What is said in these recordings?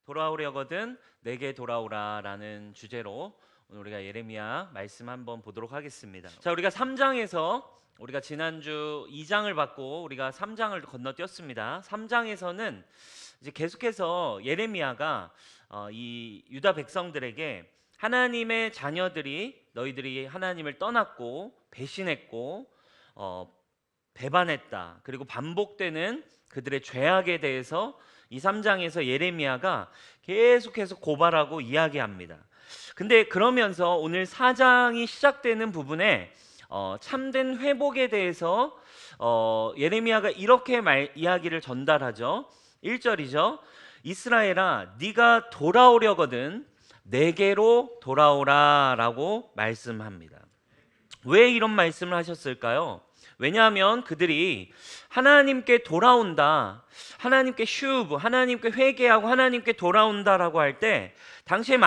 돌아오려거든 내게 돌아오라 라는 주제로 오늘 우리가 예레미야 말씀 한번 보도록 하겠습니다. 자, 우리가 3장에서 우리가 지난주 2장을 받고 우리가 3장을 건너뛰었습니다. 3장에서는 이제 계속해서 예레미야가 이 유다 백성들에게 하나님의 자녀들이 너희들이 하나님을 떠났고 배신했고 배반했다. 그리고 반복되는 그들의 죄악에 대해서 이 3장에서 예레미야가 계속해서 고발하고 이야기합니다. 근데 그러면서 오늘 4장이 시작되는 부분에 참된 회복에 대해서 예레미야가 이렇게 이야기를 전달하죠. 1절이죠. 이스라엘아, 네가 돌아오려거든 내게로 돌아오라 라고 말씀합니다. 왜 이런 말씀을 하셨을까요? 왜냐하면 그들이 하나님께 돌아온다, 하나님께 슈브, 하나님께 회개하고 하나님께 돌아온다라고 할 때 당시에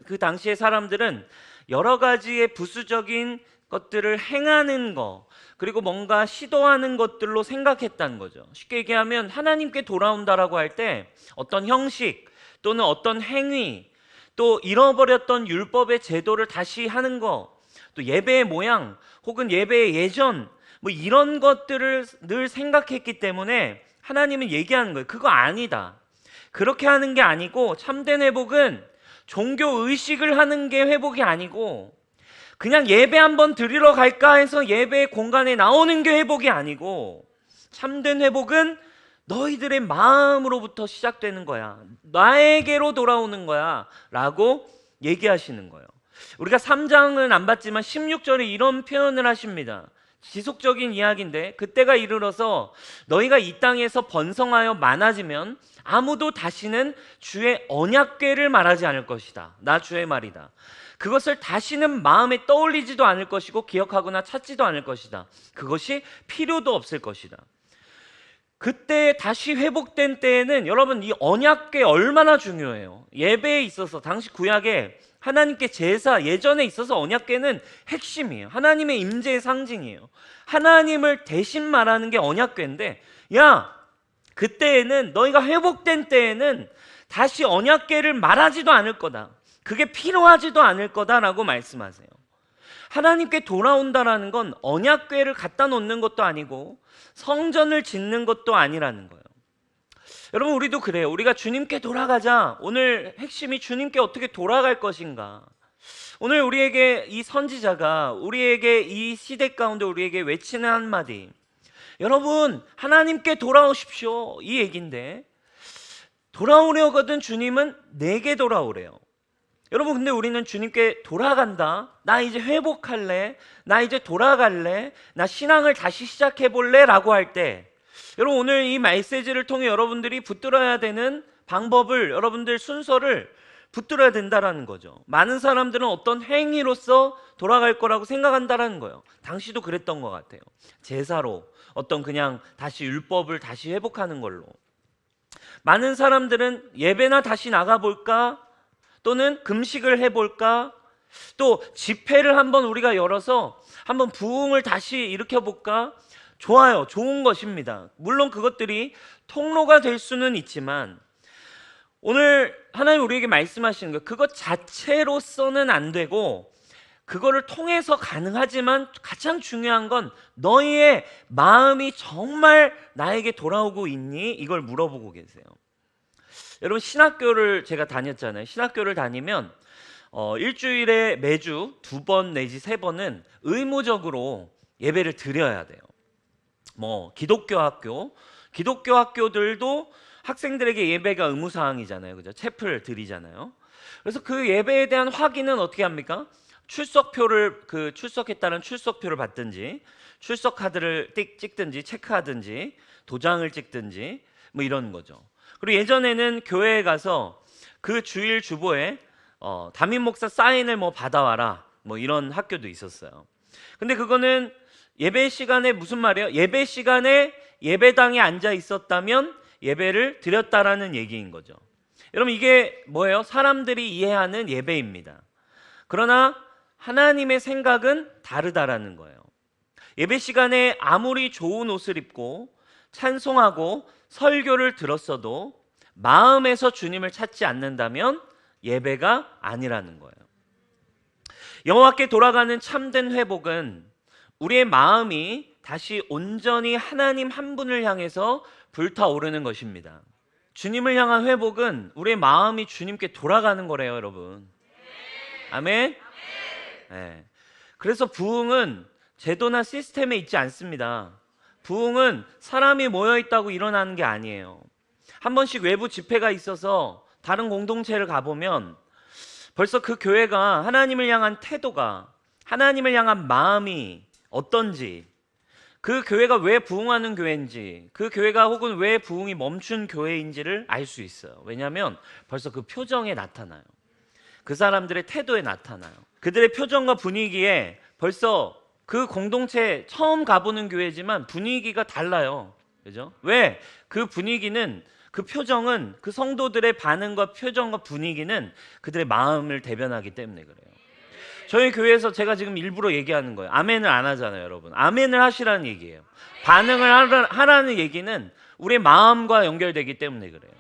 그 당시의 사람들은 여러 가지의 부수적인 것들을 행하는 거, 그리고 뭔가 시도하는 것들로 생각했다는 거죠. 쉽게 얘기하면 하나님께 돌아온다라고 할 때 어떤 형식 또는 어떤 행위, 또 잃어버렸던 율법의 제도를 다시 하는 거, 또 예배의 모양 혹은 예배의 예전, 뭐 이런 것들을 늘 생각했기 때문에 하나님은 얘기하는 거예요. 그거 아니다. 그렇게 하는 게 아니고, 참된 회복은 종교 의식을 하는 게 회복이 아니고, 그냥 예배 한번 드리러 갈까 해서 예배 공간에 나오는 게 회복이 아니고, 참된 회복은 너희들의 마음으로부터 시작되는 거야. 나에게로 돌아오는 거야 라고 얘기하시는 거예요. 우리가 3장은 안 봤지만 16절에 이런 표현을 하십니다. 지속적인 이야기인데, 그때가 이르러서 너희가 이 땅에서 번성하여 많아지면 아무도 다시는 주의 언약궤를 말하지 않을 것이다. 나 주의 말이다. 그것을 다시는 마음에 떠올리지도 않을 것이고 기억하거나 찾지도 않을 것이다. 그것이 필요도 없을 것이다. 그때 다시 회복된 때에는 여러분, 이 언약궤 얼마나 중요해요. 예배에 있어서 당시 구약에 하나님께 제사, 예전에 있어서 언약궤는 핵심이에요. 하나님의 임재의 상징이에요. 하나님을 대신 말하는 게 언약궤인데, 야, 그때에는, 너희가 회복된 때에는 다시 언약궤를 말하지도 않을 거다. 그게 필요하지도 않을 거다라고 말씀하세요. 하나님께 돌아온다라는 건 언약궤를 갖다 놓는 것도 아니고 성전을 짓는 것도 아니라는 거예요. 여러분, 우리도 그래요. 우리가 주님께 돌아가자. 오늘 핵심이 주님께 어떻게 돌아갈 것인가. 오늘 우리에게 이 선지자가 우리에게 이 시대 가운데 우리에게 외치는 한마디, 여러분 하나님께 돌아오십시오, 이 얘기인데, 돌아오려거든 주님은 내게 돌아오래요. 여러분, 근데 우리는 주님께 돌아간다, 나 이제 회복할래, 나 이제 돌아갈래, 나 신앙을 다시 시작해볼래 라고 할 때, 여러분 오늘 이 메시지를 통해 여러분들이 붙들어야 되는 방법을, 여러분들 순서를 붙들어야 된다라는 거죠. 많은 사람들은 어떤 행위로서 돌아갈 거라고 생각한다라는 거예요. 당시도 그랬던 것 같아요. 제사로, 어떤 그냥 다시 율법을 다시 회복하는 걸로. 많은 사람들은 예배나 다시 나가볼까, 또는 금식을 해볼까, 또 집회를 한번 우리가 열어서 한번 부흥을 다시 일으켜볼까. 좋아요, 좋은 것입니다. 물론 그것들이 통로가 될 수는 있지만, 오늘 하나님 우리에게 말씀하시는 거예요. 그것 자체로서는 안 되고, 그거를 통해서 가능하지만 가장 중요한 건 너희의 마음이 정말 나에게 돌아오고 있니? 이걸 물어보고 계세요. 여러분, 신학교를 제가 다녔잖아요. 신학교를 다니면 일주일에 매주 2번 내지 3번은 의무적으로 예배를 드려야 돼요. 뭐 기독교 학교들도 학생들에게 예배가 의무사항이잖아요. 그죠? 채플 드리잖아요. 그래서 그 예배에 대한 확인은 어떻게 합니까? 출석표를, 출석했다는 출석표를 받든지, 출석 카드를 찍든지 체크하든지 도장을 찍든지 뭐 이런 거죠. 그리고 예전에는 교회에 가서 그 주일 주보에 담임 목사 사인을 뭐 받아와라, 뭐 이런 학교도 있었어요. 근데 그거는 예배 시간에, 무슨 말이에요? 예배 시간에 예배당에 앉아 있었다면 예배를 드렸다라는 얘기인 거죠. 여러분, 이게 뭐예요? 사람들이 이해하는 예배입니다. 그러나 하나님의 생각은 다르다라는 거예요. 예배 시간에 아무리 좋은 옷을 입고 찬송하고 설교를 들었어도 마음에서 주님을 찾지 않는다면 예배가 아니라는 거예요. 여호와께 돌아가는 참된 회복은 우리의 마음이 다시 온전히 하나님 한 분을 향해서 불타오르는 것입니다. 주님을 향한 회복은 우리의 마음이 주님께 돌아가는 거래요, 여러분. 아멘? 네. 그래서 부흥은 제도나 시스템에 있지 않습니다. 부흥은 사람이 모여있다고 일어나는 게 아니에요. 한 번씩 외부 집회가 있어서 다른 공동체를 가보면 벌써 그 교회가 하나님을 향한 태도가, 하나님을 향한 마음이 어떤지, 그 교회가 왜 부흥하는 교회인지, 그 교회가 혹은 왜 부흥이 멈춘 교회인지를 알 수 있어요. 왜냐하면 벌써 그 표정에 나타나요. 그 사람들의 태도에 나타나요. 그들의 표정과 분위기에 벌써 그 공동체 처음 가보는 교회지만 분위기가 달라요. 그죠? 왜? 그 분위기는, 그 표정은, 그 성도들의 반응과 표정과 분위기는 그들의 마음을 대변하기 때문에 그래요. 저희 교회에서 제가 지금 일부러 얘기하는 거예요. 아멘을 안 하잖아요, 여러분. 아멘을 하시라는 얘기예요. 반응을 하라는 얘기는 우리의 마음과 연결되기 때문에 그래요.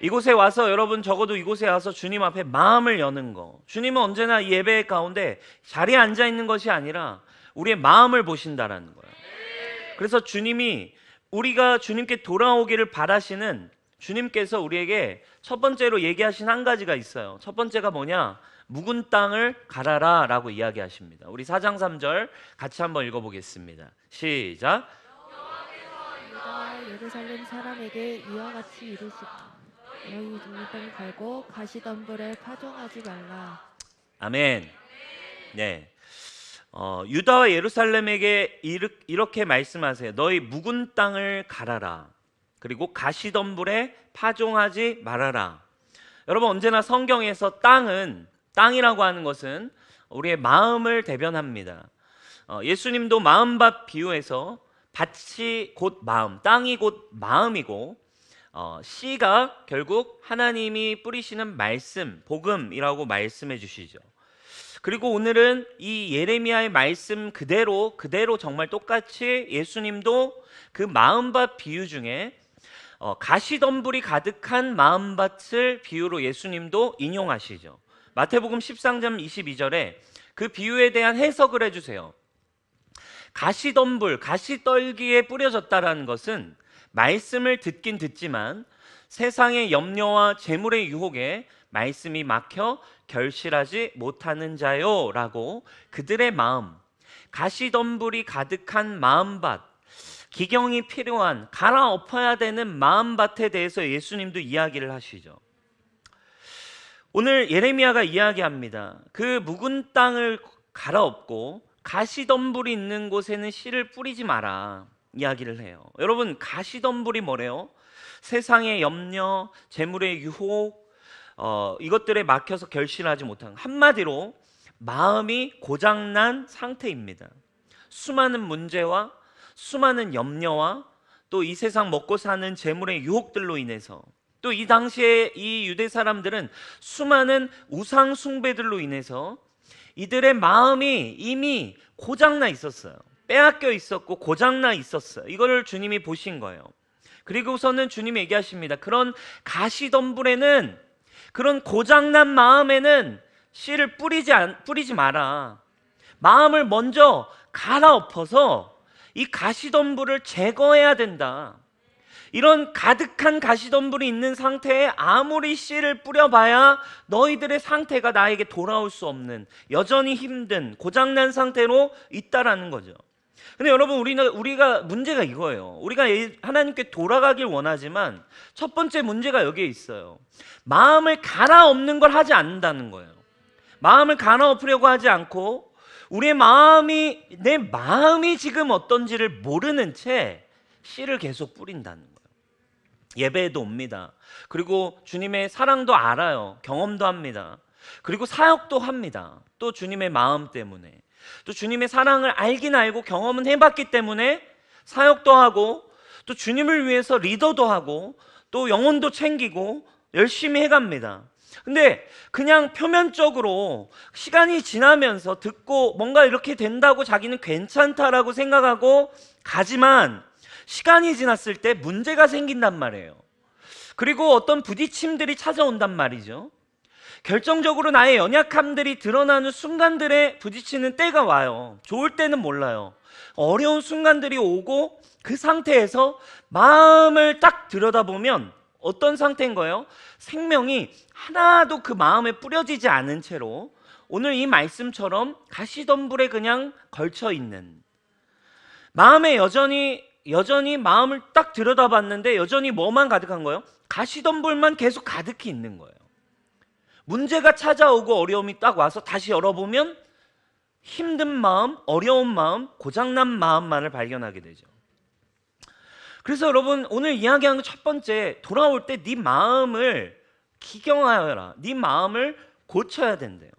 이곳에 와서 여러분, 적어도 이곳에 와서 주님 앞에 마음을 여는 거. 주님은 언제나 이 예배 가운데 자리에 앉아 있는 것이 아니라 우리의 마음을 보신다라는 거예요. 그래서 주님이, 우리가 주님께 돌아오기를 바라시는 주님께서 우리에게 첫 번째로 얘기하신 한 가지가 있어요. 첫 번째가 뭐냐? 묵은 땅을 갈아라 라고 이야기하십니다. 우리 4장 3절 같이 한번 읽어보겠습니다. 시작. 유다 예루살렘 사람에게 이와 같이 이르시되 너희 묵은 땅을 갈고 가시덤불에 파종하지 말라. 아멘. 네. 유다와 예루살렘에게 이렇게 말씀하세요. 너희 묵은 땅을 갈아라. 그리고 가시덤불에 파종하지 말아라. 여러분, 언제나 성경에서 땅이라고 하는 것은 우리의 마음을 대변합니다. 예수님도 마음밭 비유에서 밭이 곧 마음, 땅이 곧 마음이고 씨가 결국 하나님이 뿌리시는 말씀, 복음이라고 말씀해 주시죠. 그리고 오늘은 이 예레미야의 말씀 그대로 정말 똑같이 예수님도 그 마음밭 비유 중에 가시덤불이 가득한 마음밭을 비유로 예수님도 인용하시죠. 마태복음 13장 22절에 그 비유에 대한 해석을 해주세요. 가시덤불, 가시떨기에 뿌려졌다라는 것은 말씀을 듣긴 듣지만 세상의 염려와 재물의 유혹에 말씀이 막혀 결실하지 못하는 자요 라고 그들의 마음, 가시덤불이 가득한 마음밭, 기경이 필요한, 갈아엎어야 되는 마음밭에 대해서 예수님도 이야기를 하시죠. 오늘 예레미야가 이야기합니다. 그 묵은 땅을 갈아엎고 가시덤불이 있는 곳에는 씨를 뿌리지 마라 이야기를 해요. 여러분, 가시덤불이 뭐래요? 세상의 염려, 재물의 유혹, 이것들에 막혀서 결실하지 못한, 한마디로 마음이 고장난 상태입니다. 수많은 문제와 수많은 염려와 또 이 세상 먹고 사는 재물의 유혹들로 인해서, 또 이 당시에 이 유대 사람들은 수많은 우상 숭배들로 인해서 이들의 마음이 이미 고장나 있었어요. 빼앗겨 있었고 고장나 있었어요. 이거를 주님이 보신 거예요. 그리고서는 주님이 얘기하십니다. 그런 가시덤불에는, 그런 고장난 마음에는 씨를 뿌리지 마라. 마음을 먼저 갈아엎어서 이 가시덤불을 제거해야 된다. 이런 가득한 가시덤불이 있는 상태에 아무리 씨를 뿌려봐야 너희들의 상태가 나에게 돌아올 수 없는, 여전히 힘든 고장난 상태로 있다라는 거죠. 근데 여러분, 우리가 문제가 이거예요. 우리가 하나님께 돌아가길 원하지만 첫 번째 문제가 여기에 있어요. 마음을 갈아엎는 걸 하지 않는다는 거예요. 마음을 갈아엎으려고 하지 않고 우리의 마음이, 내 마음이 지금 어떤지를 모르는 채 씨를 계속 뿌린다는 거예요. 예배에도 옵니다. 그리고 주님의 사랑도 알아요. 경험도 합니다. 그리고 사역도 합니다. 또 주님의 마음 때문에, 또 주님의 사랑을 알긴 알고 경험은 해봤기 때문에 사역도 하고, 또 주님을 위해서 리더도 하고, 또 영혼도 챙기고 열심히 해갑니다. 근데 그냥 표면적으로 시간이 지나면서 듣고 뭔가 이렇게 된다고 자기는 괜찮다라고 생각하고 가지만 시간이 지났을 때 문제가 생긴단 말이에요. 그리고 어떤 부딪힘들이 찾아온단 말이죠. 결정적으로 나의 연약함들이 드러나는 순간들에 부딪히는 때가 와요. 좋을 때는 몰라요. 어려운 순간들이 오고 그 상태에서 마음을 딱 들여다보면 어떤 상태인 거예요? 생명이 하나도 그 마음에 뿌려지지 않은 채로 오늘 이 말씀처럼 가시덤불에 그냥 걸쳐 있는, 마음에 여전히 마음을 딱 들여다봤는데 여전히 뭐만 가득한 거예요? 가시덤불만 계속 가득히 있는 거예요. 문제가 찾아오고 어려움이 딱 와서 다시 열어보면 힘든 마음, 어려운 마음, 고장난 마음만을 발견하게 되죠. 그래서 여러분, 오늘 이야기하는 첫 번째, 돌아올 때 네 마음을 기경하여라. 네 마음을 고쳐야 된대요.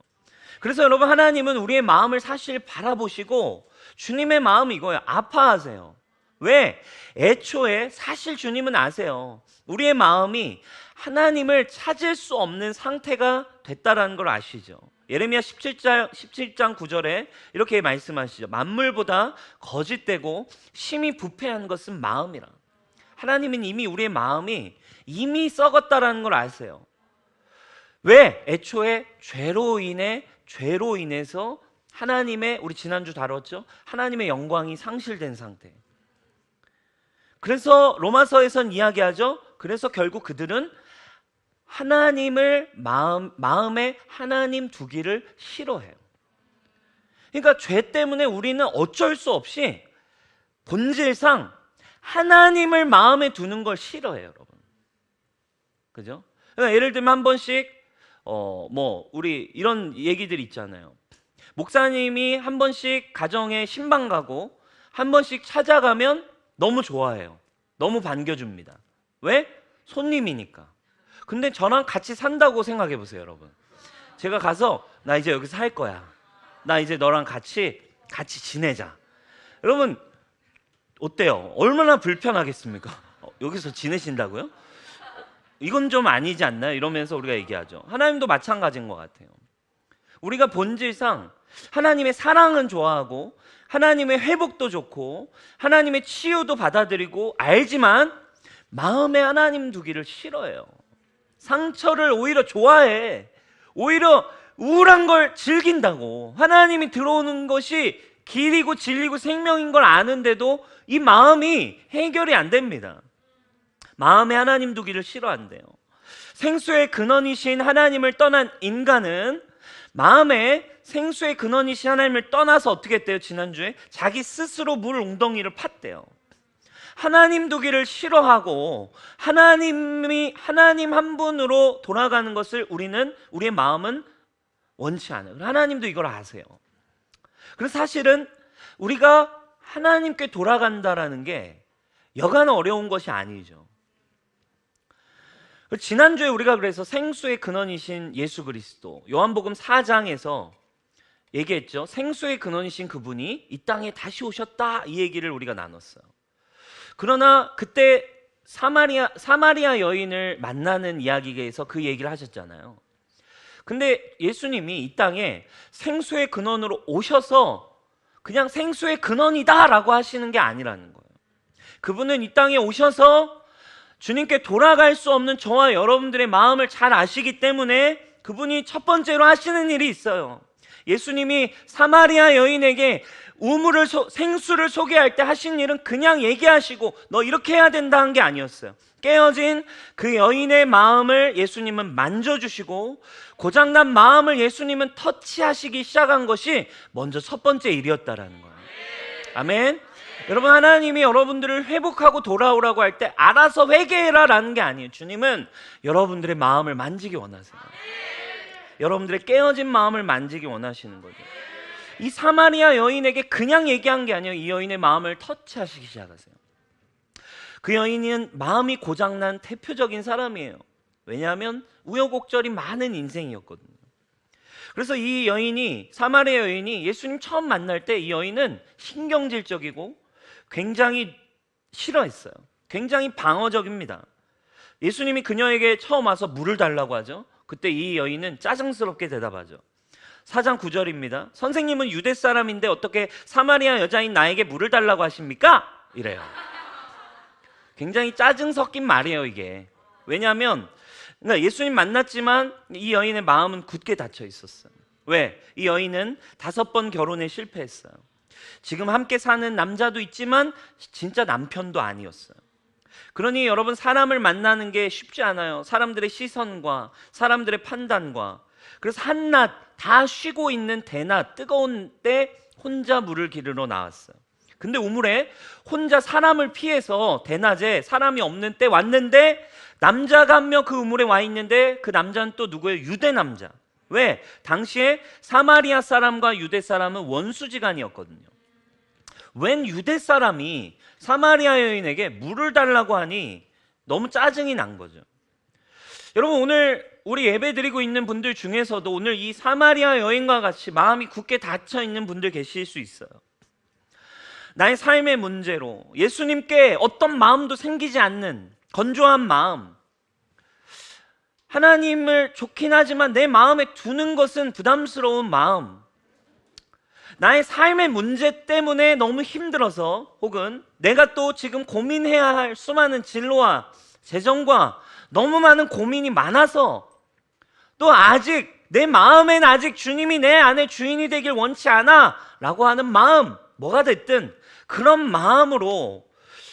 그래서 여러분, 하나님은 우리의 마음을 사실 바라보시고 주님의 마음은 이거예요. 아파하세요. 왜? 애초에 사실 주님은 아세요. 우리의 마음이 하나님을 찾을 수 없는 상태가 됐다라는 걸 아시죠? 예레미야 17장 9절에 이렇게 말씀하시죠. 만물보다 거짓되고 심히 부패한 것은 마음이라. 하나님은 이미 우리의 마음이 이미 썩었다라는 걸 아세요. 왜? 애초에 죄로 인해서 하나님의, 우리 지난주 다뤘죠? 하나님의 영광이 상실된 상태. 그래서 로마서에선 이야기하죠. 그래서 결국 그들은 하나님을 마음에 하나님 두기를 싫어해요. 그러니까 죄 때문에 우리는 어쩔 수 없이 본질상 하나님을 마음에 두는 걸 싫어해요, 여러분. 그죠? 그러니까 예를 들면 한 번씩 우리 이런 얘기들 있잖아요. 목사님이 한 번씩 가정에 신방 가고 한 번씩 찾아가면 너무 좋아해요. 너무 반겨줍니다. 왜? 손님이니까. 근데 저랑 같이 산다고 생각해 보세요, 여러분. 제가 가서 나 이제 여기서 살 거야. 나 이제 너랑 같이 지내자. 여러분 어때요? 얼마나 불편하겠습니까? 여기서 지내신다고요? 이건 좀 아니지 않나요? 이러면서 우리가 얘기하죠. 하나님도 마찬가지인 것 같아요. 우리가 본질상 하나님의 사랑은 좋아하고 하나님의 회복도 좋고 하나님의 치유도 받아들이고 알지만 마음에 하나님 두기를 싫어해요. 상처를 오히려 좋아해. 오히려 우울한 걸 즐긴다고. 하나님이 들어오는 것이 길이고 진리고 생명인 걸 아는데도 이 마음이 해결이 안 됩니다. 마음에 하나님 두기를 싫어한대요. 생수의 근원이신 하나님을 떠난 인간은 마음에 생수의 근원이신 하나님을 떠나서 어떻게 했대요? 지난주에 자기 스스로 물 웅덩이를 팠대요. 하나님 두기를 싫어하고 하나님 한 분으로 돌아가는 것을 우리의 마음은 원치 않아요. 하나님도 이걸 아세요. 그래서 사실은 우리가 하나님께 돌아간다라는 게 여간 어려운 것이 아니죠. 지난주에 우리가 그래서 생수의 근원이신 예수 그리스도, 요한복음 4장에서 얘기했죠. 생수의 근원이신 그분이 이 땅에 다시 오셨다, 이 얘기를 우리가 나눴어요. 그러나 그때 사마리아 여인을 만나는 이야기에서 그 얘기를 하셨잖아요. 근데 예수님이 이 땅에 생수의 근원으로 오셔서 그냥 생수의 근원이다 라고 하시는 게 아니라는 거예요. 그분은 이 땅에 오셔서 주님께 돌아갈 수 없는 저와 여러분들의 마음을 잘 아시기 때문에 그분이 첫 번째로 하시는 일이 있어요. 예수님이 사마리아 여인에게 생수를 소개할 때 하신 일은 그냥 얘기하시고 너 이렇게 해야 된다 한 게 아니었어요. 깨어진 그 여인의 마음을 예수님은 만져주시고 고장난 마음을 예수님은 터치하시기 시작한 것이 먼저 첫 번째 일이었다라는 거예요. 아멘. 여러분, 하나님이 여러분들을 회복하고 돌아오라고 할 때 알아서 회개해라 라는 게 아니에요. 주님은 여러분들의 마음을 만지기 원하세요. 여러분들의 깨어진 마음을 만지기 원하시는 거죠. 이 사마리아 여인에게 그냥 얘기한 게 아니에요. 이 여인의 마음을 터치하시기 시작하세요. 그 여인은 마음이 고장난 대표적인 사람이에요. 왜냐하면 우여곡절이 많은 인생이었거든요. 그래서 이 여인이, 사마리아 여인이 예수님 처음 만날 때 이 여인은 신경질적이고 굉장히 싫어했어요. 굉장히 방어적입니다. 예수님이 그녀에게 처음 와서 물을 달라고 하죠. 그때 이 여인은 짜증스럽게 대답하죠. 4장 9절입니다. 선생님은 유대 사람인데 어떻게 사마리아 여자인 나에게 물을 달라고 하십니까? 이래요. 굉장히 짜증 섞인 말이에요, 이게. 왜냐하면 그러니까 예수님 만났지만 이 여인의 마음은 굳게 닫혀 있었어요. 왜? 이 여인은 5번 결혼에 실패했어요. 지금 함께 사는 남자도 있지만 진짜 남편도 아니었어요. 그러니 여러분, 사람을 만나는 게 쉽지 않아요. 사람들의 시선과 사람들의 판단과. 그래서 한낮 다 쉬고 있는 대낮 뜨거운 때 혼자 물을 기르러 나왔어요. 근데 우물에 혼자 사람을 피해서 대낮에 사람이 없는 때 왔는데 남자가 한 명 그 우물에 와 있는데 그 남자는 또 누구예요? 유대 남자. 왜? 당시에 사마리아 사람과 유대 사람은 원수지간이었거든요. 웬 유대 사람이 사마리아 여인에게 물을 달라고 하니 너무 짜증이 난 거죠. 여러분, 오늘 우리 예배 드리고 있는 분들 중에서도 오늘 이 사마리아 여인과 같이 마음이 굳게 닫혀 있는 분들 계실 수 있어요. 나의 삶의 문제로 예수님께 어떤 마음도 생기지 않는 건조한 마음, 하나님을 좋긴 하지만 내 마음에 두는 것은 부담스러운 마음, 나의 삶의 문제 때문에 너무 힘들어서, 혹은 내가 또 지금 고민해야 할 수많은 진로와 재정과 너무 많은 고민이 많아서, 또 아직 내 마음엔 아직 주님이 내 안에 주인이 되길 원치 않아 라고 하는 마음, 뭐가 됐든 그런 마음으로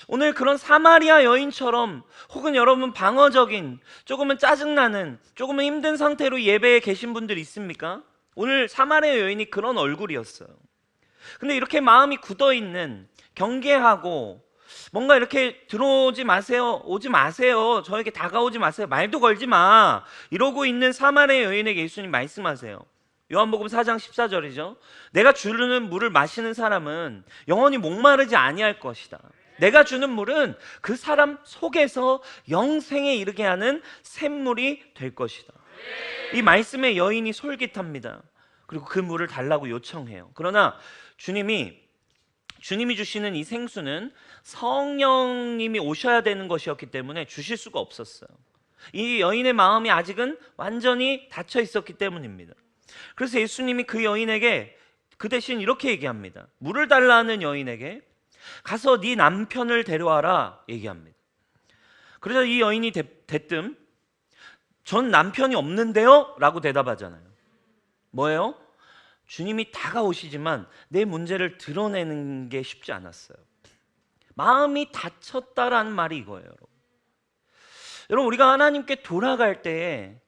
오늘 그런 사마리아 여인처럼, 혹은 여러분 방어적인, 조금은 짜증나는, 조금은 힘든 상태로 예배에 계신 분들 있습니까? 오늘 사마리아 여인이 그런 얼굴이었어요. 근데 이렇게 마음이 굳어있는, 경계하고 뭔가 이렇게 들어오지 마세요, 오지 마세요, 저에게 다가오지 마세요, 말도 걸지 마, 이러고 있는 사마리아 여인에게 예수님 말씀하세요. 요한복음 4장 14절이죠. 내가 주는 물을 마시는 사람은 영원히 목마르지 아니할 것이다. 내가 주는 물은 그 사람 속에서 영생에 이르게 하는 샘물이 될 것이다. 이 말씀에 여인이 솔깃합니다. 그리고 그 물을 달라고 요청해요. 그러나 주님이 주시는 이 생수는 성령님이 오셔야 되는 것이었기 때문에 주실 수가 없었어요. 이 여인의 마음이 아직은 완전히 닫혀 있었기 때문입니다. 그래서 예수님이 그 여인에게 그 대신 이렇게 얘기합니다. 물을 달라는 여인에게 가서 네 남편을 데려와라 얘기합니다. 그래서 이 여인이 대뜸 전 남편이 없는데요? 라고 대답하잖아요. 뭐예요? 주님이 다가오시지만 내 문제를 드러내는 게 쉽지 않았어요. 마음이 닫혔다라는 말이 이거예요. 여러분, 우리가 하나님께 돌아갈 때에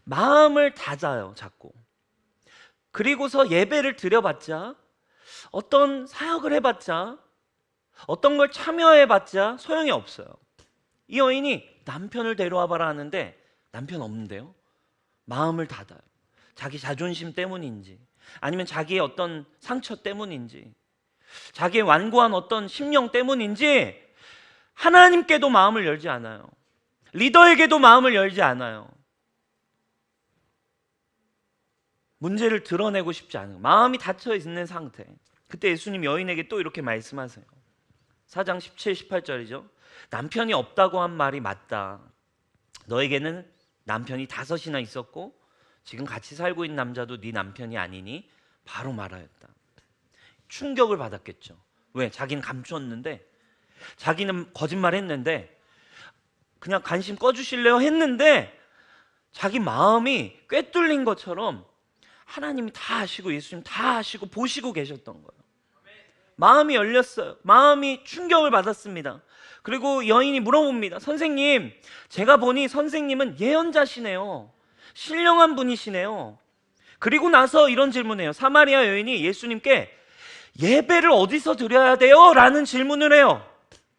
마음을 닫아요, 자꾸. 그리고서 예배를 드려봤자, 어떤 사역을 해봤자, 어떤 걸 참여해봤자 소용이 없어요. 이 여인이 남편을 데려와봐라 하는데 남편 없는데요? 마음을 닫아요. 자기 자존심 때문인지, 아니면 자기의 어떤 상처 때문인지, 자기의 완고한 어떤 심령 때문인지 하나님께도 마음을 열지 않아요. 리더에게도 마음을 열지 않아요. 문제를 드러내고 싶지 않아요. 마음이 닫혀 있는 상태. 그때 예수님 여인에게 또 이렇게 말씀하세요. 4장 17, 18절이죠. 남편이 없다고 한 말이 맞다. 너에게는 남편이 5이나 있었고 지금 같이 살고 있는 남자도 네 남편이 아니니 바로 말하였다. 충격을 받았겠죠. 왜? 자기는 감추었는데, 자기는 거짓말했는데, 그냥 관심 꺼주실래요? 했는데 자기 마음이 꿰뚫린 것처럼 하나님이 다 아시고 예수님 다 아시고 보시고 계셨던 거예요. 마음이 열렸어요. 마음이 충격을 받았습니다. 그리고 여인이 물어봅니다. 선생님, 제가 보니 선생님은 예언자시네요. 신령한 분이시네요. 그리고 나서 이런 질문해요. 사마리아 여인이 예수님께 예배를 어디서 드려야 돼요? 라는 질문을 해요.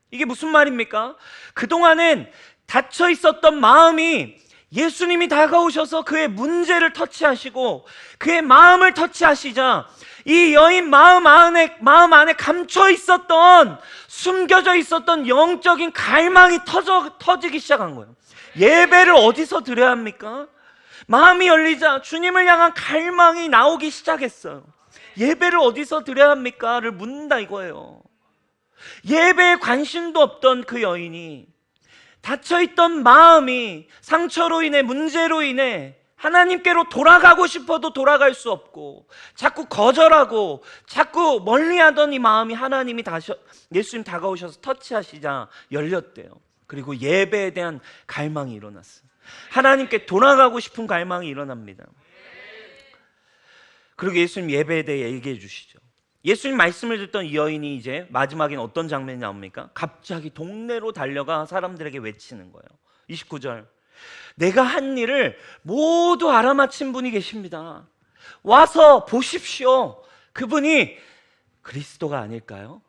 이게 무슨 말입니까? 그동안엔 닫혀 있었던 마음이 예수님이 다가오셔서 그의 문제를 터치하시고 그의 마음을 터치하시자 이 여인 마음 안에 감춰 있었던, 숨겨져 있었던 영적인 갈망이 터지기 시작한 거예요. 예배를 어디서 드려야 합니까? 마음이 열리자 주님을 향한 갈망이 나오기 시작했어요. 예배를 어디서 드려야 합니까?를 묻는다 이거예요. 예배에 관심도 없던 그 여인이 닫혀있던 마음이 상처로 인해, 문제로 인해 하나님께로 돌아가고 싶어도 돌아갈 수 없고 자꾸 거절하고 자꾸 멀리하던 이 마음이 하나님이 예수님 다가오셔서 터치하시자 열렸대요. 그리고 예배에 대한 갈망이 일어났어요. 하나님께 돌아가고 싶은 갈망이 일어납니다. 그리고 예수님 예배에 대해 얘기해 주시죠. 예수님 말씀을 듣던 이 여인이 이제 마지막엔 어떤 장면이 나옵니까? 갑자기 동네로 달려가 사람들에게 외치는 거예요. 29절, 내가 한 일을 모두 알아맞힌 분이 계십니다. 와서 보십시오. 그분이 그리스도가 아닐까요?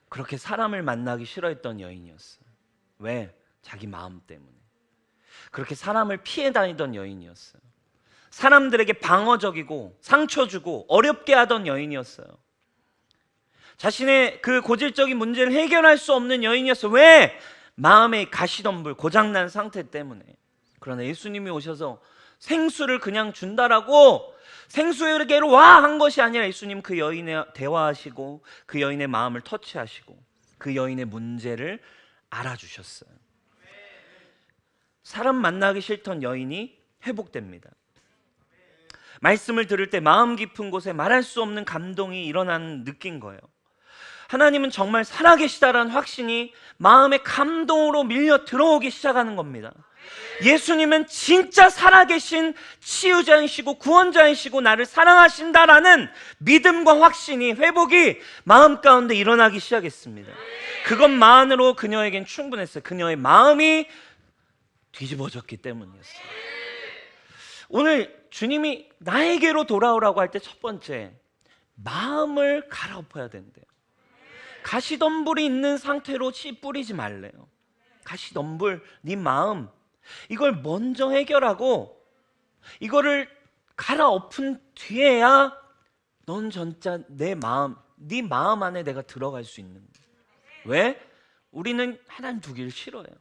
그렇게 사람을 만나기 싫어했던 여인이었어요. 왜? 자기 마음 때문에. 그렇게 사람을 피해 다니던 여인이었어요. 사람들에게 방어적이고 상처 주고 어렵게 하던 여인이었어요. 자신의 그 고질적인 문제를 해결할 수 없는 여인이었어요. 왜? 마음의 가시덤불, 고장난 상태 때문에. 그러나 예수님이 오셔서 생수를 그냥 준다라고 생수에게로 와 한 것이 아니라 예수님 그 여인에 대화하시고 그 여인의 마음을 터치하시고 그 여인의 문제를 알아주셨어요. 사람 만나기 싫던 여인이 회복됩니다. 말씀을 들을 때 마음 깊은 곳에 말할 수 없는 감동이 일어나는 느낀 거예요. 하나님은 정말 살아계시다라는 확신이 마음의 감동으로 밀려 들어오기 시작하는 겁니다. 예수님은 진짜 살아계신 치유자이시고 구원자이시고 나를 사랑하신다라는 믿음과 확신이, 회복이 마음 가운데 일어나기 시작했습니다. 그것만으로 그녀에겐 충분했어요. 그녀의 마음이 뒤집어졌기 때문이었어요. 오늘 주님이 나에게로 돌아오라고 할 때 첫 번째, 마음을 갈아엎어야 된대요. 가시덤불이 있는 상태로 씨 뿌리지 말래요. 가시덤불, 네 마음, 이걸 먼저 해결하고 이거를 갈아엎은 뒤에야 넌 진짜 내 마음, 네 마음 안에 내가 들어갈 수 있는 거예요. 왜? 우리는 하나님 두기를 싫어해요.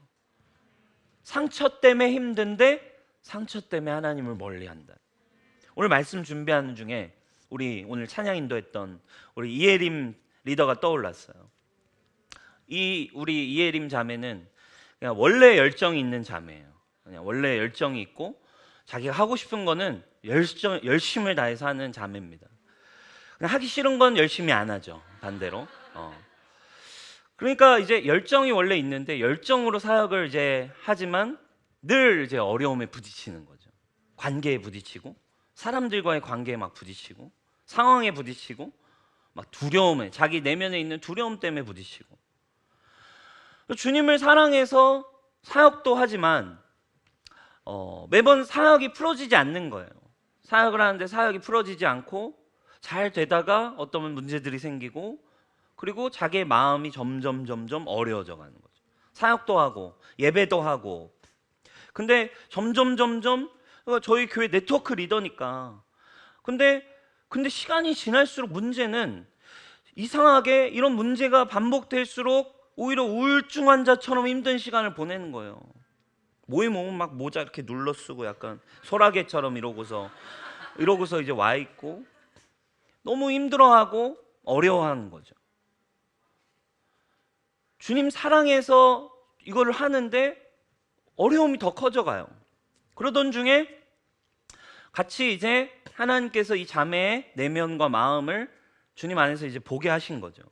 상처 때문에 힘든데 상처 때문에 하나님을 멀리한다. 오늘 말씀 준비하는 중에 우리 오늘 찬양 인도했던 우리 이예림 리더가 떠올랐어요. 우리 이예림 자매는 그냥 원래 열정이 있는 자매예요. 그냥 원래 열정이 있고 자기가 하고 싶은 거는 열심을 다해서 하는 자매입니다. 그냥 하기 싫은 건 열심히 안 하죠. 반대로. 그러니까 이제 열정이 원래 있는데 열정으로 사역을 이제 하지만 늘 이제 어려움에 부딪히는 거죠. 관계에 부딪히고 사람들과의 관계에 막 부딪히고 상황에 부딪히고 막 두려움에, 자기 내면에 있는 두려움 때문에 부딪히고. 주님을 사랑해서 사역도 하지만 매번 사역이 풀어지지 않는 거예요. 사역을 하는데 사역이 풀어지지 않고 잘 되다가 어떤 문제들이 생기고 그리고 자기의 마음이 점점 어려워져 가는 거죠. 사역도 하고 예배도 하고. 근데 점점 저희 교회 네트워크 리더니까 근데 시간이 지날수록 문제는 이상하게 이런 문제가 반복될수록 오히려 우울증 환자처럼 힘든 시간을 보내는 거예요. 모임 오면 막 모자 이렇게 눌러 쓰고 약간 소라게처럼 이러고서 이제 와 있고 너무 힘들어하고 어려워하는 거죠. 주님 사랑해서 이거를 하는데 어려움이 더 커져가요. 그러던 중에 같이 이제 하나님께서 이 자매의 내면과 마음을 주님 안에서 이제 보게 하신 거죠.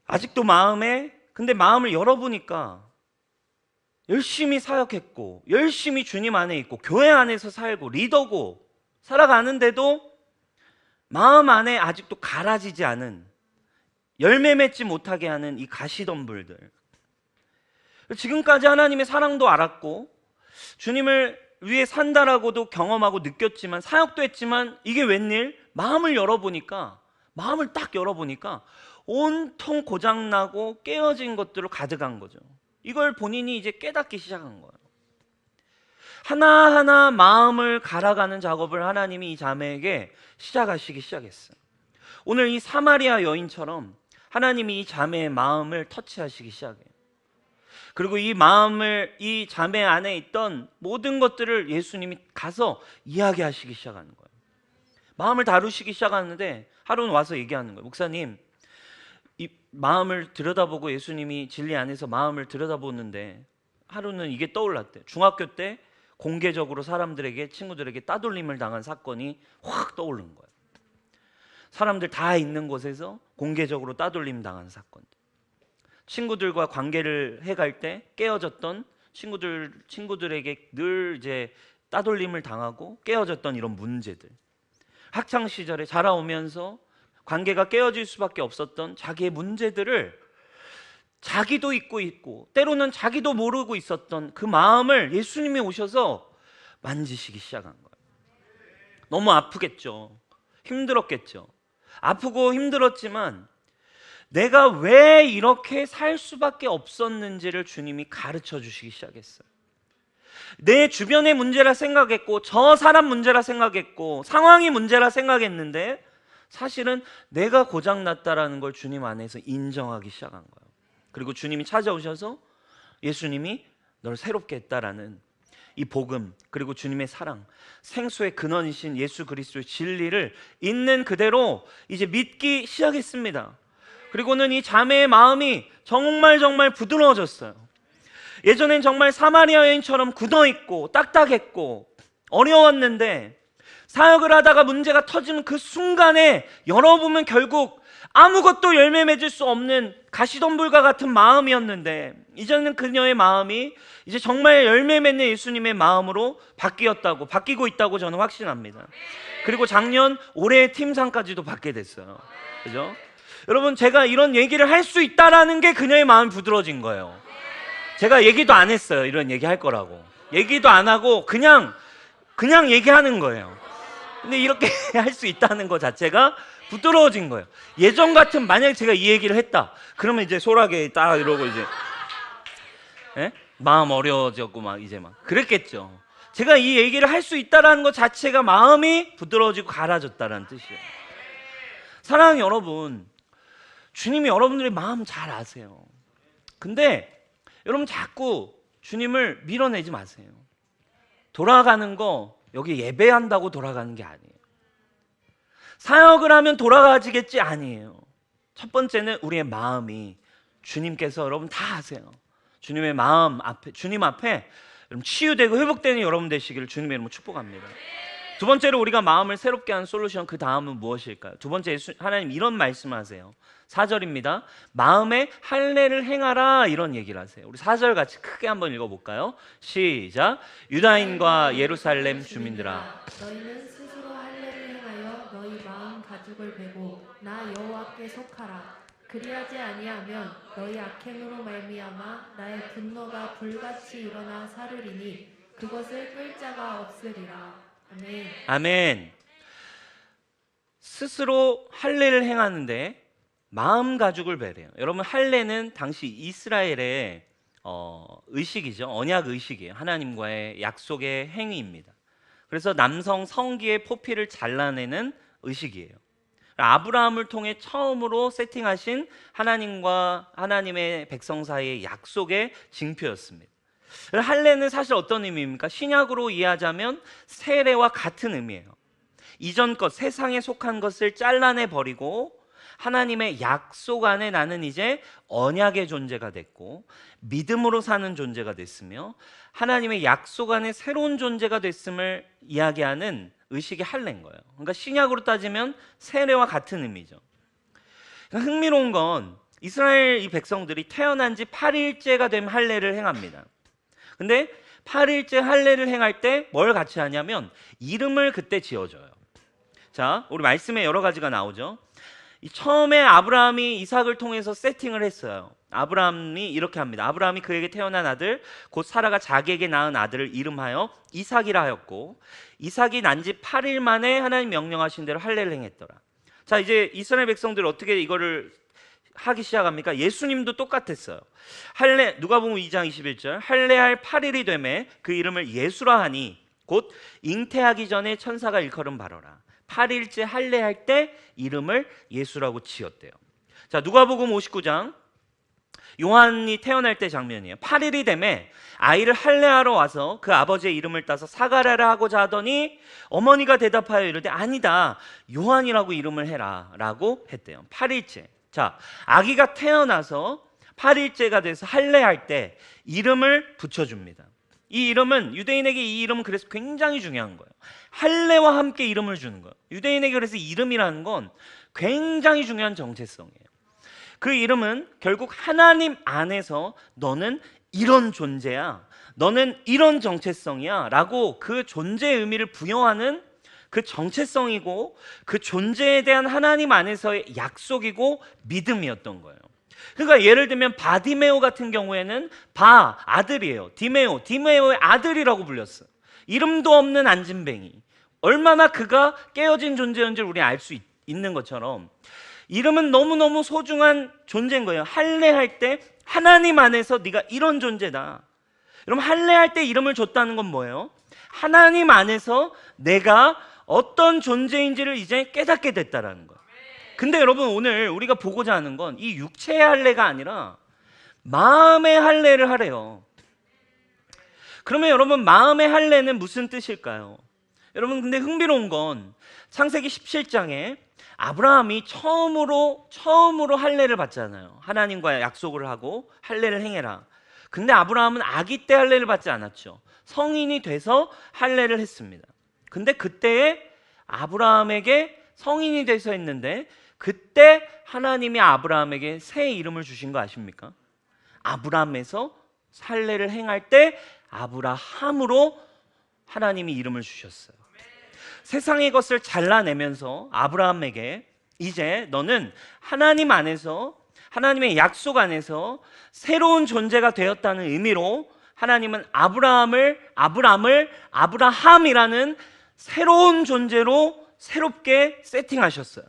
아직도 근데 마음을 열어보니까 열심히 사역했고 열심히 주님 안에 있고 교회 안에서 살고 리더고 살아가는데도 마음 안에 아직도 갈아지지 않은, 열매 맺지 못하게 하는 이 가시덤불들. 지금까지 하나님의 사랑도 알았고 주님을 위해 산다라고도 경험하고 느꼈지만 사역도 했지만 이게 웬일? 마음을 딱 열어보니까 온통 고장나고 깨어진 것들로 가득한 거죠. 이걸 본인이 이제 깨닫기 시작한 거예요. 하나하나 마음을 갈아가는 작업을 하나님이 이 자매에게 시작하시기 시작했어요. 오늘 이 사마리아 여인처럼 하나님이 이 자매의 마음을 터치하시기 시작해요. 그리고 이 자매 안에 있던 모든 것들을 예수님이 가서 이야기하시기 시작하는 거예요. 마음을 다루시기 시작하는데 하루는 와서 얘기하는 거예요. 목사님, 이 마음을 들여다보고 예수님이 진리 안에서 마음을 들여다보는데 하루는 이게 떠올랐대요. 중학교 때 공개적으로 친구들에게 따돌림을 당한 사건이 확 떠오른 거예요. 사람들 다 있는 곳에서 공개적으로 따돌림 당한 사건. 친구들과 관계를 해갈 때 깨어졌던 친구들에게 늘 이제 따돌림을 당하고 깨어졌던 이런 문제들, 학창 시절에 자라오면서 관계가 깨어질 수밖에 없었던 자기의 문제들을 자기도 잊고 있고 때로는 자기도 모르고 있었던 그 마음을 예수님이 오셔서 만지시기 시작한 거예요. 너무 아프겠죠. 힘들었겠죠. 아프고 힘들었지만 내가 왜 이렇게 살 수밖에 없었는지를 주님이 가르쳐 주시기 시작했어요. 내 주변의 문제라 생각했고 저 사람 문제라 생각했고 상황이 문제라 생각했는데 사실은 내가 고장났다라는 걸 주님 안에서 인정하기 시작한 거예요. 그리고 주님이 찾아오셔서 예수님이 너를 새롭게 했다라는 이 복음, 그리고 주님의 사랑, 생수의 근원이신 예수 그리스도의 진리를 있는 그대로 이제 믿기 시작했습니다. 그리고는 이 자매의 마음이 정말 부드러워졌어요. 예전엔 정말 사마리아 여인처럼 굳어있고 딱딱했고 어려웠는데 사역을 하다가 문제가 터지는 그 순간에 열어보면 결국 아무것도 열매 맺을 수 없는 가시덤불과 같은 마음이었는데 이제는 그녀의 마음이 이제 정말 열매 맺는 예수님의 마음으로 바뀌고 있다고 저는 확신합니다. 그리고 작년 올해의 팀상까지도 받게 됐어요. 그죠? 여러분, 제가 이런 얘기를 할 수 있다라는 게 그녀의 마음이 부드러워진 거예요. 제가 얘기도 안 했어요. 이런 얘기 할 거라고. 얘기도 안 하고 그냥 얘기하는 거예요. 근데 이렇게 할 수 있다는 것 자체가 부드러워진 거예요. 예전 같은 만약에 제가 이 얘기를 했다 그러면 이제 소라게 딱 이러고 이제 마음 어려워졌고 막 이제 막 그랬겠죠. 제가 이 얘기를 할 수 있다라는 것 자체가 마음이 부드러워지고 갈아졌다라는 뜻이에요. 사랑하는 여러분, 주님이 여러분들의 마음 잘 아세요. 근데 여러분 자꾸 주님을 밀어내지 마세요. 돌아가는 거 여기 예배한다고 돌아가는 게 아니에요. 사역을 하면 돌아가지겠지 아니에요. 첫 번째는 우리의 마음이 주님께서 여러분 다 아세요. 주님의 마음 앞에, 주님 앞에 여러분 치유되고 회복되는 여러분 되시기를 주님의 이름으로 축복합니다. 두 번째로 우리가 마음을 새롭게 하는 솔루션, 그 다음은 무엇일까요? 두 번째, 하나님 이런 말씀하세요. 4절입니다. 마음에 할례를 행하라, 이런 얘기를 하세요. 우리 4절 같이 크게 한번 읽어볼까요? 시작. 유다인과 예루살렘 주민들아, 너희는 스스로 할례를 행하여 너희 마음 가죽을 베고 나 여호와께 속하라. 그리하지 아니하면 너희 악행으로 말미암아 나의 분노가 불같이 일어나 사르리니 그것을 끌 자가 없으리라. 아멘. 아멘. 스스로 할례를 행하는데 마음 가죽을 베래요. 여러분, 할례는 당시 이스라엘의 의식이죠. 언약 의식이에요. 하나님과의 약속의 행위입니다. 그래서 남성 성기의 포피를 잘라내는 의식이에요. 아브라함을 통해 처음으로 세팅하신 하나님과 하나님의 백성 사이의 약속의 징표였습니다. 할례는 사실 어떤 의미입니까? 신약으로 이해하자면 세례와 같은 의미예요. 이전 것, 세상에 속한 것을 잘라내 버리고 하나님의 약속 안에 나는 이제 언약의 존재가 됐고 믿음으로 사는 존재가 됐으며 하나님의 약속 안에 새로운 존재가 됐음을 이야기하는 의식이 할례인 거예요. 그러니까 신약으로 따지면 세례와 같은 의미죠. 그러니까 흥미로운 건 이스라엘 이 백성들이 태어난 지 8일째가 되면 할례를 행합니다. 근데 8일째 할례를 행할 때 뭘 같이 하냐면 이름을 그때 지어줘요. 자, 우리 말씀에 여러 가지가 나오죠. 처음에 아브라함이 이삭을 통해서 세팅을 했어요. 아브라함이 이렇게 합니다. 아브라함이 그에게 태어난 아들 곧 사라가 자기에게 낳은 아들을 이름하여 이삭이라 하였고 이삭이 난 지 8일 만에 하나님 명령하신 대로 할례를 행했더라. 자, 이제 이스라엘 백성들이 어떻게 이거를 하기 시작합니까? 예수님도 똑같았어요. 할례, 누가복음 2장 21절, 할례할 8일이 되매 그 이름을 예수라 하니 곧 잉태하기 전에 천사가 일컬음 바로라. 8일째 할례할 때 이름을 예수라고 지었대요. 자, 누가복음 59장 요한이 태어날 때 장면이에요. 8일이 되매 아이를 할례하러 와서 그 아버지의 이름을 따서 사가랴라 하고자 하더니 어머니가 대답하여 이르되 아니다, 요한이라고 이름을 해라 라고 했대요. 8일째. 자, 아기가 태어나서 8일째가 돼서 할례할 때 이름을 붙여줍니다. 이 이름은 유대인에게 이 이름은 그래서 굉장히 중요한 거예요. 할례와 함께 이름을 주는 거예요. 유대인에게 그래서 이름이라는 건 굉장히 중요한 정체성이에요. 그 이름은 결국 하나님 안에서 너는 이런 존재야, 너는 이런 정체성이야 라고 그 존재의 의미를 부여하는 그 정체성이고 그 존재에 대한 하나님 안에서의 약속이고 믿음이었던 거예요. 그러니까 예를 들면 바디메오 같은 경우에는 아들이에요. 디메오의 아들이라고 불렸어요. 이름도 없는 안진뱅이. 얼마나 그가 깨어진 존재인지를 우리 알 수 있는 것처럼 이름은 너무너무 소중한 존재인 거예요. 할례할 때 하나님 안에서 네가 이런 존재다. 여러분, 할례할 때 이름을 줬다는 건 뭐예요? 하나님 안에서 내가 어떤 존재인지를 이제 깨닫게 됐다라는 거예요. 근데 여러분, 오늘 우리가 보고자 하는 건 이 육체의 할례가 아니라 마음의 할례를 하래요. 그러면 여러분, 마음의 할례는 무슨 뜻일까요? 여러분, 근데 흥미로운 건 창세기 17장에 아브라함이 처음으로 할례를 받잖아요. 하나님과 약속을 하고 할례를 행해라. 근데 아브라함은 아기 때 할례를 받지 않았죠. 성인이 돼서 할례를 했습니다. 근데 그때에 아브라함에게 성인이 돼서 했는데 그때 하나님이 아브라함에게 새 이름을 주신 거 아십니까? 아브라함에서 할례를 행할 때 아브라함으로 하나님이 이름을 주셨어요. 세상의 것을 잘라내면서 아브라함에게 이제 너는 하나님 안에서, 하나님의 약속 안에서 새로운 존재가 되었다는 의미로 하나님은 아브라함을 아브라함이라는 새로운 존재로 새롭게 세팅하셨어요.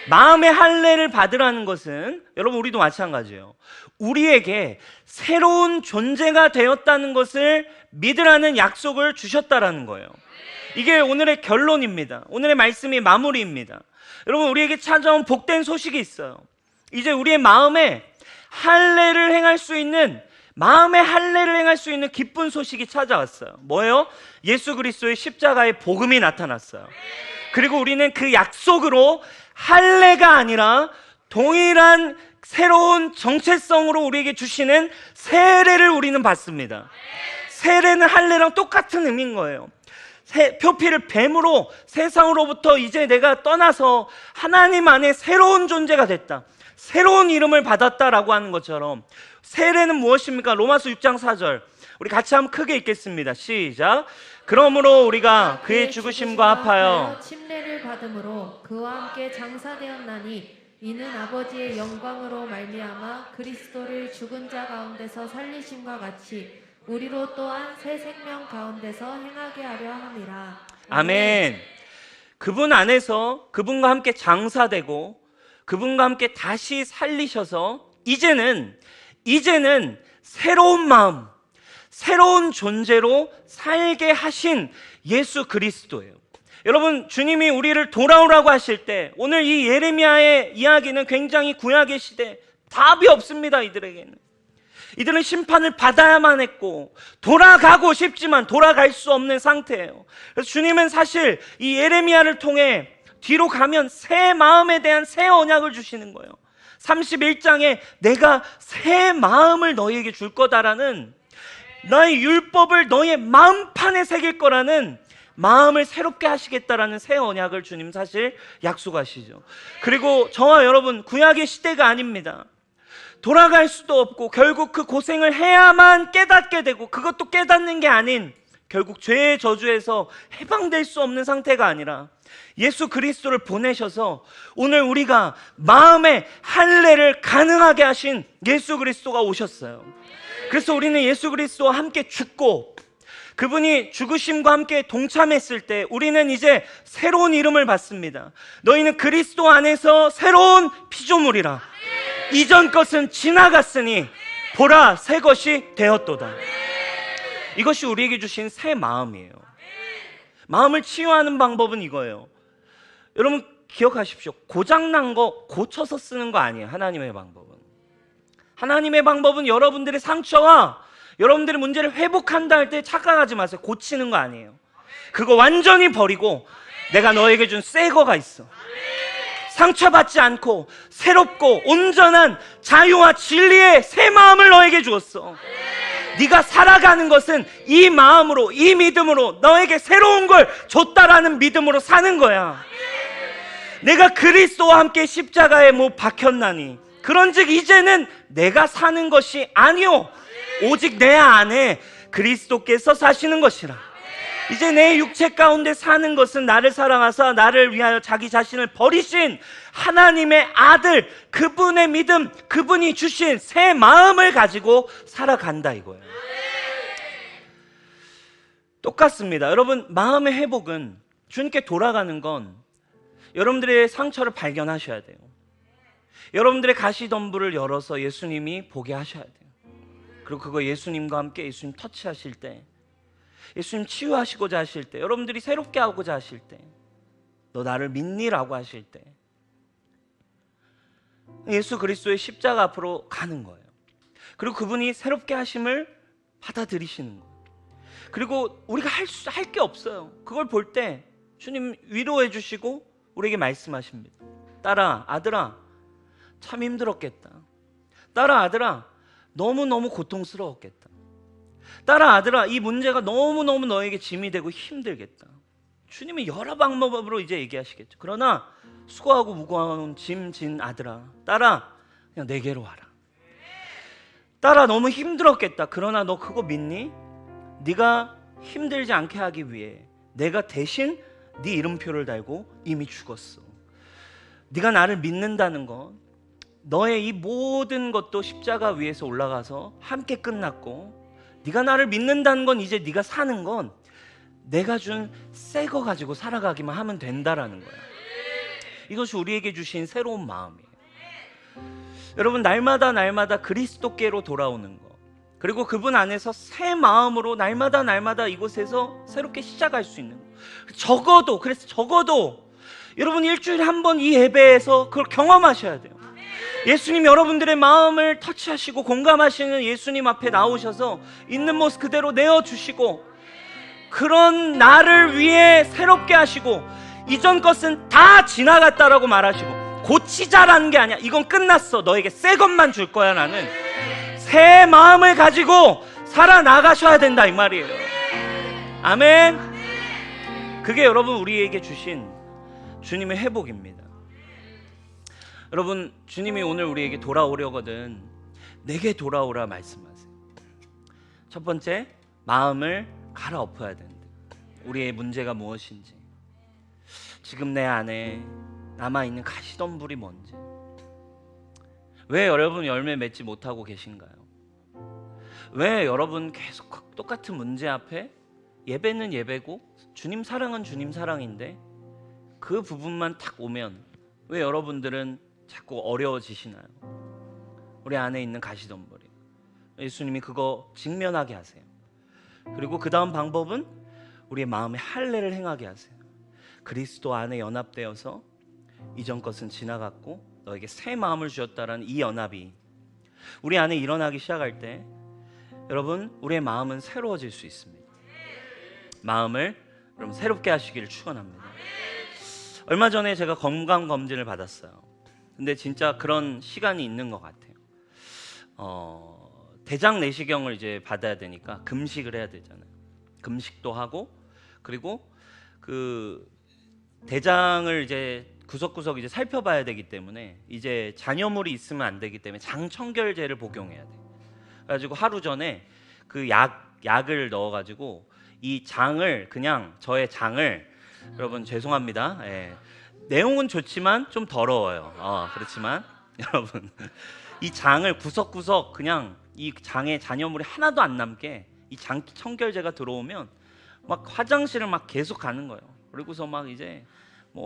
마음의 할례를 받으라는 것은 여러분, 우리도 마찬가지예요. 우리에게 새로운 존재가 되었다는 것을 믿으라는 약속을 주셨다라는 거예요. 이게 오늘의 결론입니다. 오늘의 말씀이 마무리입니다. 여러분, 우리에게 찾아온 복된 소식이 있어요. 이제 우리의 마음에 할례를 행할 수 있는, 마음의 할례를 행할 수 있는 기쁜 소식이 찾아왔어요. 뭐예요? 예수 그리스도의 십자가의 복음이 나타났어요. 그리고 우리는 그 약속으로 할례가 아니라 동일한 새로운 정체성으로 우리에게 주시는 세례를 우리는 받습니다. 세례는 할례랑 똑같은 의미인 거예요. 표피를 뱀으로 세상으로부터 이제 내가 떠나서 하나님 안에 새로운 존재가 됐다, 새로운 이름을 받았다라고 하는 것처럼 세례는 무엇입니까? 로마서 6장 4절 우리 같이 한번 크게 읽겠습니다. 시작. 그러므로 우리가 그의 죽으심과 합하여 침례를 받음으로 그와 함께 장사되었나니 이는 아버지의 영광으로 말미암아 그리스도를 죽은 자 가운데서 살리심과 같이 우리로 또한 새 생명 가운데서 행하게 하려 함이라. 아멘. 그분 안에서 그분과 함께 장사되고 그분과 함께 다시 살리셔서 이제는 새로운 마음, 새로운 존재로 살게 하신 예수 그리스도예요. 여러분, 주님이 우리를 돌아오라고 하실 때 오늘 이 예레미야의 이야기는 굉장히 구약의 시대 답이 없습니다. 이들은 심판을 받아야만 했고 돌아가고 싶지만 돌아갈 수 없는 상태예요. 그래서 주님은 사실 이 예레미야를 통해 뒤로 가면 새 마음에 대한 새 언약을 주시는 거예요. 31장에 내가 새 마음을 너희에게 줄 거다라는, 나의 율법을 너희의 마음판에 새길 거라는, 마음을 새롭게 하시겠다라는 새 언약을 주님 사실 약속하시죠. 그리고 저와 여러분, 구약의 시대가 아닙니다. 돌아갈 수도 없고 결국 그 고생을 해야만 깨닫게 되고, 그것도 깨닫는 게 아닌 결국 죄의 저주에서 해방될 수 없는 상태가 아니라 예수 그리스도를 보내셔서 오늘 우리가 마음의 할례를 가능하게 하신 예수 그리스도가 오셨어요. 그래서 우리는 예수 그리스도와 함께 죽고 그분이 죽으심과 함께 동참했을 때 우리는 이제 새로운 이름을 받습니다. 너희는 그리스도 안에서 새로운 피조물이라. 이전 것은 지나갔으니 보라 새 것이 되었도다. 이것이 우리에게 주신 새 마음이에요. 마음을 치유하는 방법은 이거예요. 여러분 기억하십시오. 고장난 거 고쳐서 쓰는 거 아니에요. 하나님의 방법은 여러분들의 상처와 여러분들의 문제를 회복한다 할 때 착각하지 마세요. 고치는 거 아니에요. 그거 완전히 버리고 내가 너에게 준 새 거가 있어. 상처받지 않고 새롭고 온전한 자유와 진리의 새 마음을 너에게 주었어. 네가 살아가는 것은 이 마음으로, 이 믿음으로 너에게 새로운 걸 줬다라는 믿음으로 사는 거야. 내가 그리스도와 함께 십자가에 못 박혔나니 그런즉 이제는 내가 사는 것이 아니요 오직 내 안에 그리스도께서 사시는 것이라. 이제 내 육체 가운데 사는 것은 나를 사랑하사 나를 위하여 자기 자신을 버리신 하나님의 아들, 그분의 믿음, 그분이 주신 새 마음을 가지고 살아간다 이거예요. 똑같습니다. 여러분, 마음의 회복은 주님께 돌아가는 건 여러분들의 상처를 발견하셔야 돼요. 여러분들의 가시덤불을 열어서 예수님이 보게 하셔야 돼요. 그리고 그거 예수님과 함께 예수님 터치하실 때, 예수님 치유하시고자 하실 때, 여러분들이 새롭게 하고자 하실 때, 너 나를 믿니라고 하실 때 예수 그리스도의 십자가 앞으로 가는 거예요. 그리고 그분이 새롭게 하심을 받아들이시는 거예요. 그리고 우리가 할 게 없어요. 그걸 볼 때 주님 위로해 주시고 우리에게 말씀하십니다. 딸아, 아들아, 참 힘들었겠다. 딸아, 아들아, 너무너무 고통스러웠겠다. 딸아, 아들아, 이 문제가 너무너무 너에게 짐이 되고 힘들겠다. 주님이 여러 방법으로 이제 얘기하시겠죠. 그러나 수고하고 무거운 짐 진 아들아, 딸아, 그냥 내게로 와라. 딸아, 너무 힘들었겠다. 그러나 너 그거 믿니? 네가 힘들지 않게 하기 위해 내가 대신 네 이름표를 달고 이미 죽었어. 네가 나를 믿는다는 건 너의 이 모든 것도 십자가 위에서 올라가서 함께 끝났고, 네가 나를 믿는다는 건 이제 네가 사는 건 내가 준 새 거 가지고 살아가기만 하면 된다라는 거야. 이것이 우리에게 주신 새로운 마음이에요. 여러분, 날마다 그리스도께로 돌아오는 거, 그리고 그분 안에서 새 마음으로 날마다 이곳에서 새롭게 시작할 수 있는 거. 적어도 여러분 일주일에 한 번 이 예배에서 그걸 경험하셔야 돼요. 예수님 여러분들의 마음을 터치하시고 공감하시는 예수님 앞에 나오셔서 있는 모습 그대로 내어주시고, 그런 나를 위해 새롭게 하시고, 이전 것은 다 지나갔다라고 말하시고, 고치자라는 게 아니야. 이건 끝났어. 너에게 새 것만 줄 거야. 나는 새 마음을 가지고 살아나가셔야 된다 이 말이에요. 아멘. 그게 여러분 우리에게 주신 주님의 회복입니다. 여러분, 주님이 오늘 우리에게 돌아오려거든 내게 돌아오라 말씀하세요. 첫 번째, 마음을 갈아엎어야 된다. 우리의 문제가 무엇인지, 지금 내 안에 남아있는 가시덤불이 뭔지, 왜 여러분 열매 맺지 못하고 계신가요? 왜 여러분 계속 똑같은 문제 앞에 예배는 예배고 주님 사랑은 주님 사랑인데 그 부분만 탁 오면 왜 여러분들은 자꾸 어려워지시나요? 우리 안에 있는 가시덤불이. 예수님이 그거 직면하게 하세요. 그리고 그 다음 방법은 우리의 마음에 할례를 행하게 하세요. 그리스도 안에 연합되어서 이전 것은 지나갔고 너에게 새 마음을 주었다라는 이 연합이 우리 안에 일어나기 시작할 때 여러분, 우리의 마음은 새로워질 수 있습니다. 마음을 여러분 새롭게 하시기를 축원합니다. 얼마 전에 제가 건강검진을 받았어요. 근데 진짜 그런 시간이 있는 것 같아요. 대장 내시경을 이제 받아야 되니까 금식을 해야 되잖아요. 금식도 하고, 그리고 그 대장을 이제 구석구석 이제 살펴봐야 되기 때문에 이제 잔여물이 있으면 안 되기 때문에 장청결제를 복용해야 돼. 그래가지고 하루 전에 그 약을 넣어가지고 이 장을, 그냥 저의 장을, 여러분 죄송합니다. 예. 내용은 좋지만 좀 더러워요. 그렇지만 여러분 이 장을 구석구석 그냥 이 장에 잔여물이 하나도 안 남게 이 장 청결제가 들어오면 막 화장실을 막 계속 가는 거예요. 그리고서 막 이제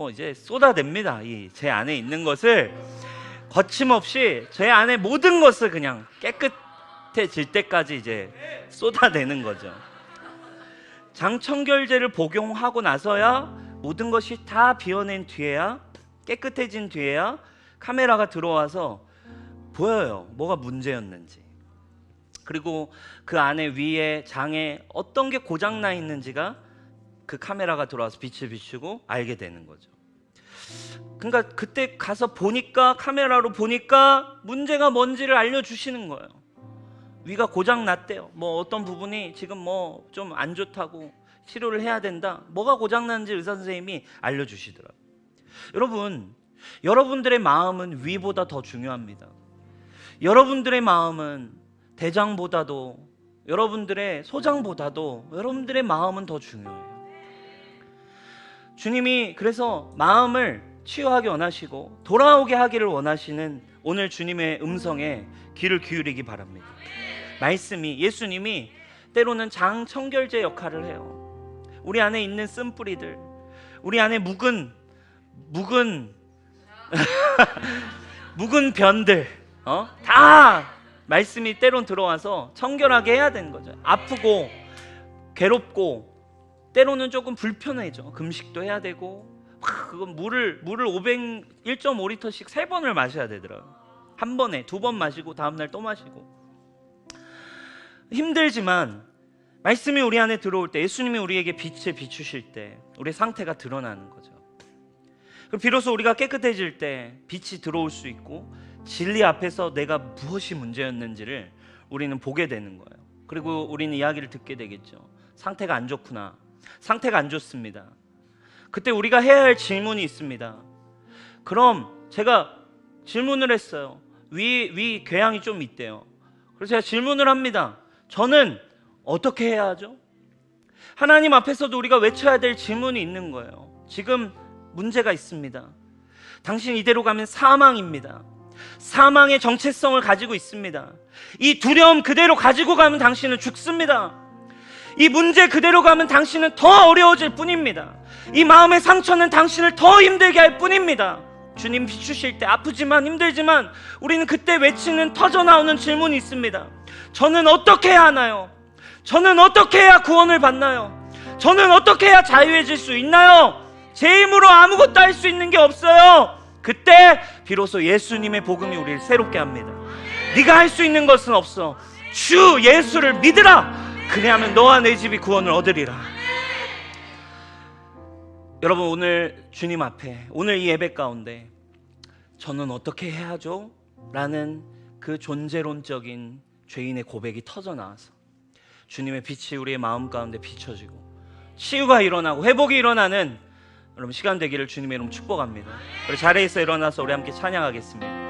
이제 쏟아냅니다. 이 제 안에 있는 것을 거침없이 제 안에 모든 것을 그냥 깨끗해질 때까지 이제 쏟아내는 거죠. 장청결제를 복용하고 나서야 모든 것이 다 비워낸 뒤에야, 깨끗해진 뒤에야 카메라가 들어와서 보여요. 뭐가 문제였는지. 그리고 그 안에 위에 장에 어떤 게 고장나 있는지가 그 카메라가 들어와서 빛을 비추고 알게 되는 거죠. 그러니까 그때 가서 보니까, 카메라로 보니까 문제가 뭔지를 알려주시는 거예요. 위가 고장 났대요. 어떤 부분이 지금 좀 안 좋다고 치료를 해야 된다. 뭐가 고장 났는지 의사 선생님이 알려주시더라고요. 여러분, 여러분들의 마음은 위보다 더 중요합니다. 여러분들의 마음은 대장보다도, 여러분들의 소장보다도 여러분들의 마음은 더 중요해요. 주님이 그래서 마음을 치유하기 원하시고 돌아오게 하기를 원하시는 오늘 주님의 음성에 귀를 기울이기 바랍니다. 말씀이, 예수님이 때로는 장청결제 역할을 해요. 우리 안에 있는 쓴뿌리들, 우리 안에 묵은 묵은 변들, 다 말씀이 때론 들어와서 청결하게 해야 되는 거죠. 아프고 괴롭고 때로는 조금 불편해져. 금식도 해야 되고, 그건 물을 1.5리터씩 3번을 마셔야 되더라고요. 한 번에 2번 마시고 다음날 또 마시고. 힘들지만 말씀이 우리 안에 들어올 때, 예수님이 우리에게 빛을 비추실 때 우리의 상태가 드러나는 거죠. 그럼 비로소 우리가 깨끗해질 때 빛이 들어올 수 있고, 진리 앞에서 내가 무엇이 문제였는지를 우리는 보게 되는 거예요. 그리고 우리는 이야기를 듣게 되겠죠. 상태가 안 좋구나, 상태가 안 좋습니다. 그때 우리가 해야 할 질문이 있습니다. 그럼 제가 질문을 했어요. 위 궤양이 좀 있대요. 그래서 제가 질문을 합니다. 저는 어떻게 해야 하죠? 하나님 앞에서도 우리가 외쳐야 될 질문이 있는 거예요. 지금 문제가 있습니다. 당신 이대로 가면 사망입니다. 사망의 정체성을 가지고 있습니다. 이 두려움 그대로 가지고 가면 당신은 죽습니다. 이 문제 그대로 가면 당신은 더 어려워질 뿐입니다. 이 마음의 상처는 당신을 더 힘들게 할 뿐입니다. 주님 비추실 때 아프지만 힘들지만 우리는 그때 외치는, 터져나오는 질문이 있습니다. 저는 어떻게 해야 하나요? 저는 어떻게 해야 구원을 받나요? 저는 어떻게 해야 자유해질 수 있나요? 제 힘으로 아무것도 할 수 있는 게 없어요. 그때 비로소 예수님의 복음이 우리를 새롭게 합니다. 네가 할 수 있는 것은 없어. 주 예수를 믿으라. 그래야면 너와 내 집이 구원을 얻으리라. 여러분, 오늘 주님 앞에, 오늘 이 예배 가운데 저는 어떻게 해야 하죠? 라는 그 존재론적인 죄인의 고백이 터져나와서 주님의 빛이 우리의 마음 가운데 비춰지고 치유가 일어나고 회복이 일어나는 여러분 시간 되기를 주님의 이름 축복합니다. 우리 자리에서 일어나서 우리 함께 찬양하겠습니다.